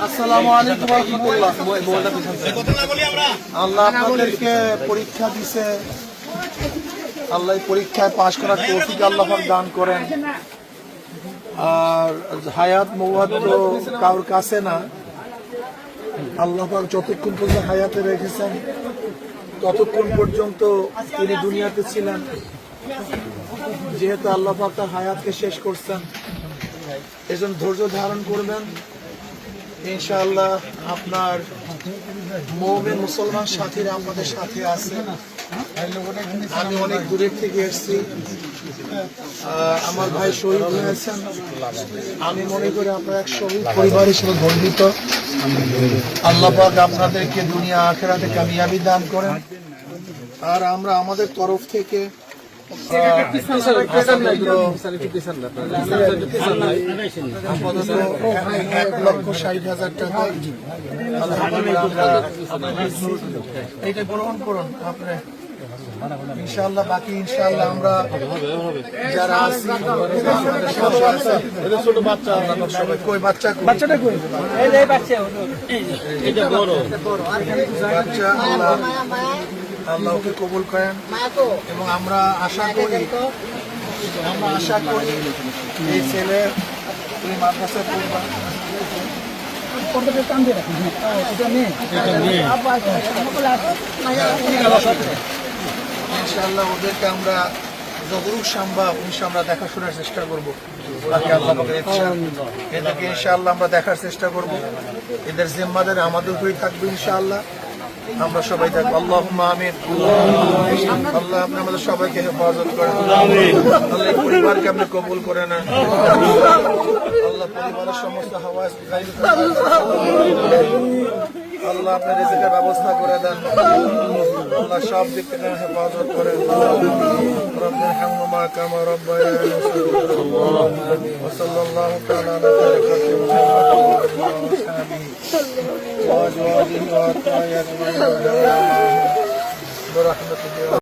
আসসালামু আলাইকুম ওয়া রাহমাতুল্লাহ। আল্লাহ আপনাদেরকে পরীক্ষা দিছে, আল্লাহ পরীক্ষায় পাশ করার তৌফিক আল্লাহ পাক দান করেন। আর হায়াত মওয়াত তো কারোর কাছে না, আল্লাহ পাক যতক্ষণ পর্যন্ত হায়াতে রেখেছেন ততক্ষণ পর্যন্ত তিনি দুনিয়াতে ছিলেন। যেহেতু আল্লাহ পাক তার হায়াতকে শেষ করছেন, এজন্য ধৈর্য ধারণ করবেন। ইনশাআল্লাহ আপনার মুমিন মুসলমান সাথীরা আমাদের সাথে আছে। আমি অনেক দূরের থেকে এসেছি, আমার ভাই শহীদ হয়েছেন। আমি মনে করি আপনারা এক শহীদ পরিবার হিসেবে গর্বিত। আল্লাহ পাক আপনাদেরকে দুনিয়া আখিরাতে কামিয়াবি দান করেন। আর আমরা আমাদের তরফ থেকে 1,60,000 টাকা এইটা গ্রহণ করুন আপনি। ইনশাআল্লাহ বাকি ইনশাআল্লাহ আমরা যারা আছি, ছোট বাচ্চা, কই বাচ্চাটা কই বাচ্চা, আল্লাহকে কবুল করেন। এবং আমরা আশা করি এই ছেলে তুমি মাদ্রাসায় পড়বা। ইনশাআল্লাহ ওদেরকে আমরা যতটুকু সম্ভব আমরা দেখাশোনার চেষ্টা করবো। বাকি আল্লাহ পাকের ইচ্ছা, এদেরকে ইনশাআল্লাহ আমরা দেখার চেষ্টা করব। এদের জিম্মাদারি আমাদের উপরেই থাকবে ইনশাআল্লাহ। আমরা সবাই থাকবো। আল্লাহুম্মা আমিন। আল্লাহ আপনি আমাদের সবাইকে হেফাজত করেন। আল্লাহ পরিবারকে আপনি কবুল করে নেন। আল্লাহ পরিবারের সমস্ত হাওয়াজ আল্লাহ আপনার রিজিকের ব্যবস্থা করে দেন। আল্লাহ সব দিক থেকে হেফাজত করেন। রব্বির হামহুমা কামা রাব্বায়ানি সগীরা। ওয়া সাল্লাল্লাহু তাআলা আলা খায়রি মুহাম্মাদ ওয়া আলিহি ওয়া সাহবিহি ওয়া তাবিঈন।